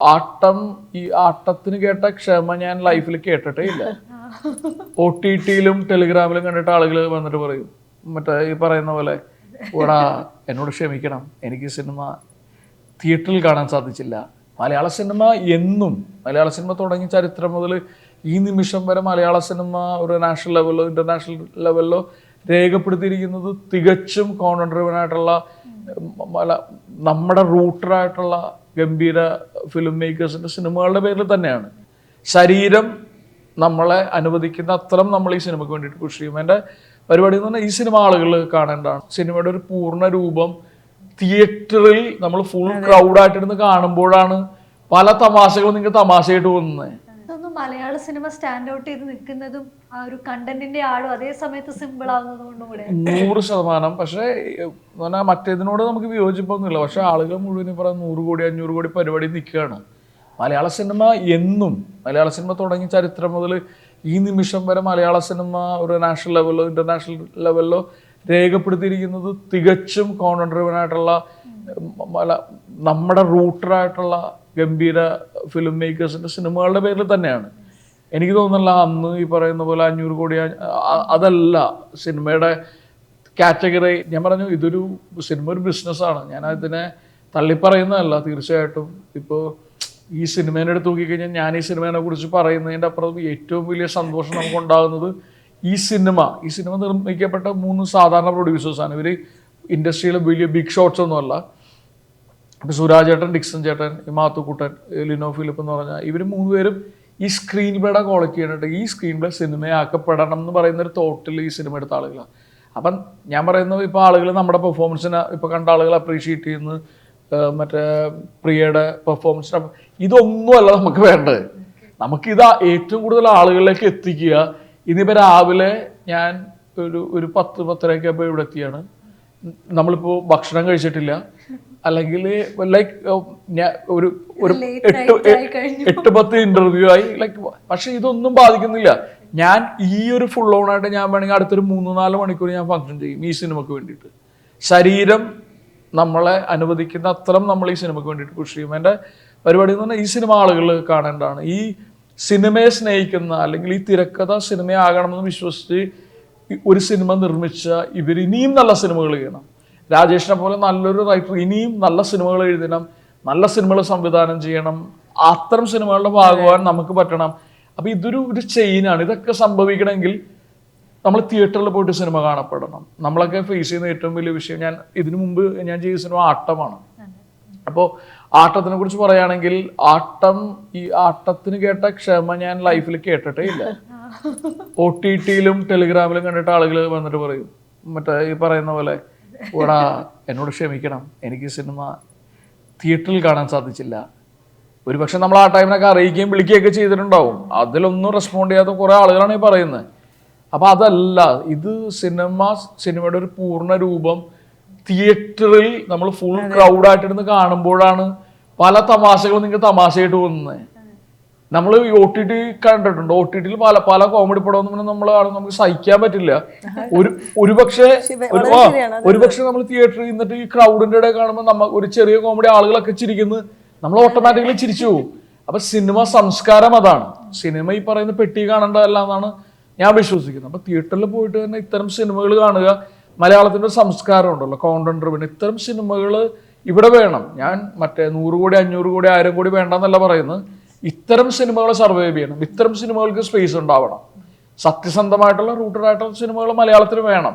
ആട്ടം ഈ ആട്ടത്തിന് കേട്ട ക്ഷമ ഞാൻ ലൈഫിൽ കേട്ടിട്ടേ ഇല്ല. OTT-യിലും ടെലിഗ്രാമിലും കണ്ടിട്ട് ആളുകൾ വന്നിട്ട് പറയും മറ്റേ ഈ പറയുന്ന പോലെ ഓടാ എന്നോട് ക്ഷമിക്കണം, എനിക്ക് സിനിമ തിയേറ്ററിൽ കാണാൻ സാധിച്ചില്ല. മലയാള സിനിമ എന്നും, മലയാള സിനിമ തുടങ്ങിയ ചരിത്രം മുതൽ ഈ നിമിഷം വരെ മലയാള സിനിമ ഒരു നാഷണൽ ലെവലിലോ ഇന്റർനാഷണൽ ലെവലിലോ രേഖപ്പെടുത്തിയിരിക്കുന്നത് തികച്ചും കോണ്ടന്റ് ഡ്രിവൻ ആയിട്ടുള്ള നമ്മുടെ റൂട്ടറായിട്ടുള്ള ഗംഭീര ഫിലിം മേക്കേഴ്സിന്റെ സിനിമകളുടെ പേരിൽ തന്നെയാണ്. ശരീരം നമ്മളെ അനുവദിക്കുന്ന അത്രയും നമ്മൾ ഈ സിനിമയ്ക്ക് വേണ്ടിയിട്ട് പുഷ് ചെയ്യും. എൻ്റെ പരിപാടി എന്ന് പറഞ്ഞാൽ ഈ സിനിമ ആളുകൾ കാണേണ്ടതാണ്. സിനിമയുടെ ഒരു പൂർണ്ണ രൂപം തിയേറ്ററിൽ നമ്മൾ ഫുൾ ക്രൗഡായിട്ടിരുന്ന് കാണുമ്പോഴാണ് പല തമാശകളും നിങ്ങൾക്ക് തമാശയായിട്ട് തോന്നുന്നത്. മലയാള സിനിമ സ്റ്റാൻഡ് ഔട്ട് ചെയ്ത് നിൽക്കുന്നതും ആ ഒരു കണ്ടന്റിന്റെ ആളും അതേ സമയത്ത് സിമ്പിൾ ആവുന്നതുകൊണ്ടും കൂടെ 100%. പക്ഷേ മറ്റേതിനോട് നമുക്ക് വിയോജിപ്പൊന്നുമില്ല. പക്ഷെ ആളുകൾ മുഴുവൻ പറയാൻ 100 കോടി 500 കോടി പരിപാടി നിൽക്കുകയാണ്. മലയാള സിനിമ എന്നും, മലയാള സിനിമ തുടങ്ങിയ ചരിത്രം മുതൽ ഈ നിമിഷം വരെ മലയാള സിനിമ ഒരു നാഷണൽ ലെവലിലോ ഇന്റർനാഷണൽ ലെവലിലോ രേഖപ്പെടുത്തിയിരിക്കുന്നത് തികച്ചും കോണ്ടന്റ് ഡ്രിവൻ ആയിട്ടുള്ള നമ്മുടെ റൂട്ടറായിട്ടുള്ള ഗംഭീര ഫിലിം മേക്കേഴ്സിന്റെ സിനിമകളുടെ പേരിൽ തന്നെയാണ്. എനിക്ക് തോന്നുന്നില്ല അന്ന് ഈ പറയുന്ന പോലെ 500 കോടി അതല്ല സിനിമയുടെ കാറ്റഗറി. ഞാൻ പറഞ്ഞു ഇതൊരു സിനിമ ഒരു ബിസിനസ്സാണ്. ഞാൻ അതിനെ തള്ളിപ്പറയുന്നതല്ല. തീർച്ചയായിട്ടും ഇപ്പോൾ ഈ സിനിമേനെ എടുത്ത് നോക്കിക്കഴിഞ്ഞാൽ ഞാൻ ഈ സിനിമേനെ കുറിച്ച് പറയുന്നതിൻ്റെ അപ്പുറം ഏറ്റവും വലിയ സന്തോഷം നമുക്കുണ്ടാകുന്നത് ഈ സിനിമ നിർമ്മിക്കപ്പെട്ട 3 സാധാരണ പ്രൊഡ്യൂസേഴ്സാണ്. ഇവർ ഇൻഡസ്ട്രിയിലെ വലിയ ബിഗ് ഷോട്ട്സ് ഒന്നുമല്ല. ഇപ്പം സുരാജ് ചേട്ടൻ, ഡിക്സൺ ചേട്ടൻ, മാത്തുക്കുട്ടൻ, ലിനോ ഫിലിപ്പ് എന്ന് പറഞ്ഞാൽ ഇവർ 3 പേരും ഈ സ്ക്രീൻ പ്ലേയുടെ ക്വാളിറ്റി ചെയ്തിട്ട് ഈ സ്ക്രീൻ പ്ലേ സിനിമയാക്കപ്പെടണം എന്ന് പറയുന്നൊരു തോട്ടിൽ ഈ സിനിമ എടുത്ത ആളുകളാണ്. അപ്പം ഞാൻ പറയുന്നത് ഇപ്പോൾ ആളുകൾ നമ്മുടെ പെർഫോമൻസിനെ ഇപ്പോൾ കണ്ട ആളുകൾ അപ്രീഷിയേറ്റ് ചെയ്യുന്നു, മറ്റേ പ്രിയയുടെ പെർഫോമൻസിന്. ഇതൊന്നുമല്ല നമുക്ക് വേണ്ടത്. നമുക്കിത് ഏറ്റവും കൂടുതൽ ആളുകളിലേക്ക് എത്തിക്കുക. ഇന്നിപ്പോൾ രാവിലെ ഞാൻ ഒരു 10-10:30 ആകുമ്പോൾ ഇവിടെ എത്തിയാണ്. നമ്മളിപ്പോൾ ഭക്ഷണം കഴിച്ചിട്ടില്ല, അല്ലെങ്കിൽ ലൈക്ക് ഞാൻ ഒരു 8-10 ഇന്റർവ്യൂ ആയി ലൈക്ക്. പക്ഷെ ഇതൊന്നും ബാധിക്കുന്നില്ല. ഞാൻ ഈ ഒരു ഫുൾ ഓൺ ആയിട്ട് ഞാൻ വേണമെങ്കിൽ അടുത്തൊരു 3-4 മണിക്കൂർ ഞാൻ ഫങ്ഷൻ ചെയ്യും ഈ സിനിമയ്ക്ക് വേണ്ടിയിട്ട്. ശരീരം നമ്മളെ അനുവദിക്കുന്ന അത്രയും നമ്മൾ ഈ സിനിമയ്ക്ക് വേണ്ടിയിട്ട് പുഷ് ചെയ്യും. എൻ്റെ പരിപാടി എന്ന് പറഞ്ഞാൽ ഈ സിനിമ ആളുകൾ കാണേണ്ടതാണ്. ഈ സിനിമയെ സ്നേഹിക്കുന്ന, അല്ലെങ്കിൽ ഈ തിരക്കഥ സിനിമയാകണമെന്ന് വിശ്വസിച്ച് ഒരു സിനിമ നിർമ്മിച്ച ഇവർ ഇനിയും നല്ല സിനിമകൾ ചെയ്യണം. രാജേഷിനെ പോലെ നല്ലൊരു റൈറ്റർ ഇനിയും നല്ല സിനിമകൾ എഴുതണം, നല്ല സിനിമകൾ സംവിധാനം ചെയ്യണം. അത്തരം സിനിമകളുടെ ഭാഗമാകാൻ നമുക്ക് പറ്റണം. അപ്പം ഇതൊരു ചെയിനാണ്. ഇതൊക്കെ സംഭവിക്കണമെങ്കിൽ നമ്മൾ തിയേറ്ററിൽ പോയിട്ട് സിനിമ കാണപ്പെടണം. നമ്മളൊക്കെ ഫേസ് ചെയ്യുന്ന ഏറ്റവും വലിയ വിഷയം, ഞാൻ ഇതിനു മുമ്പ് ഞാൻ ചെയ്ത സിനിമ ആട്ടമാണ്. അപ്പോൾ ആട്ടത്തിനെ കുറിച്ച് പറയുകയാണെങ്കിൽ ഈ ആട്ടത്തിന് കേട്ട ക്ഷമ ഞാൻ ലൈഫിൽ കേട്ടിട്ടേ ഇല്ല. OTT-യിലും ടെലിഗ്രാമിലും കണ്ടിട്ട് ആളുകൾ വന്നിട്ട് പറയും മറ്റേ ഈ പറയുന്ന പോലെ ഓടാ എന്നോട് ക്ഷമിക്കണം, എനിക്ക് സിനിമ തിയേറ്ററിൽ കാണാൻ സാധിച്ചില്ല. ഒരുപക്ഷെ നമ്മൾ ആ ടൈമിനൊക്കെ അറിയിക്കുകയും വിളിക്കുകയൊക്കെ ചെയ്തിട്ടുണ്ടാവും. അതിലൊന്നും റെസ്പോണ്ട് ചെയ്യാത്ത കുറേ ആളുകളാണ് ഈ പറയുന്നത്. അപ്പം അതല്ല, ഇത് സിനിമയുടെ ഒരു പൂർണ്ണ രൂപം തിയേറ്ററിൽ നമ്മൾ ഫുൾ ക്രൗഡായിട്ടിരുന്ന് കാണുമ്പോഴാണ് പല തമാശകളും നിങ്ങൾക്ക് തമാശയായിട്ട് തോന്നുന്നത്. നമ്മൾ OTT കണ്ടിട്ടുണ്ട്. OTT-യിൽ പല കോമഡി പടമൊന്നും നമ്മൾ നമുക്ക് സഹിക്കാൻ പറ്റില്ല. ഒരുപക്ഷെ നമ്മൾ തിയേറ്ററിൽ നിന്നിട്ട് ഈ ക്രൗഡിൻ്റെ ഇടയിൽ കാണുമ്പോൾ ഒരു ചെറിയ കോമഡി ആളുകളൊക്കെ ചിരിക്കുന്നത് നമ്മൾ ഓട്ടോമാറ്റിക്കലി ചിരിച്ചു പോകും. അപ്പൊ സിനിമ സംസ്കാരം അതാണ്. സിനിമ ഈ പറയുന്ന പെട്ടി കാണേണ്ടതല്ല എന്നാണ് ഞാൻ വിശ്വസിക്കുന്നത്. അപ്പൊ തിയേറ്ററിൽ പോയിട്ട് തന്നെ ഇത്തരം സിനിമകൾ കാണുക. മലയാളത്തിൻ്റെ ഒരു സംസ്കാരം ഉണ്ടല്ലോ, കോണ്ടന്റ് ഡ്രിവൻ. ഇത്തരം സിനിമകൾ ഇവിടെ വേണം. ഞാൻ മറ്റേ 100 കോടി 500 കോടി 1000 കോടി വേണ്ടെന്നല്ല പറയുന്നത്. ഇത്തരം സിനിമകളെ സർവൈവ് ചെയ്യണം. ഇത്തരം സിനിമകൾക്ക് സ്പേസ് ഉണ്ടാവണം. സത്യസന്ധമായിട്ടുള്ള റൂട്ടഡായിട്ടുള്ള സിനിമകൾ മലയാളത്തിൽ വേണം.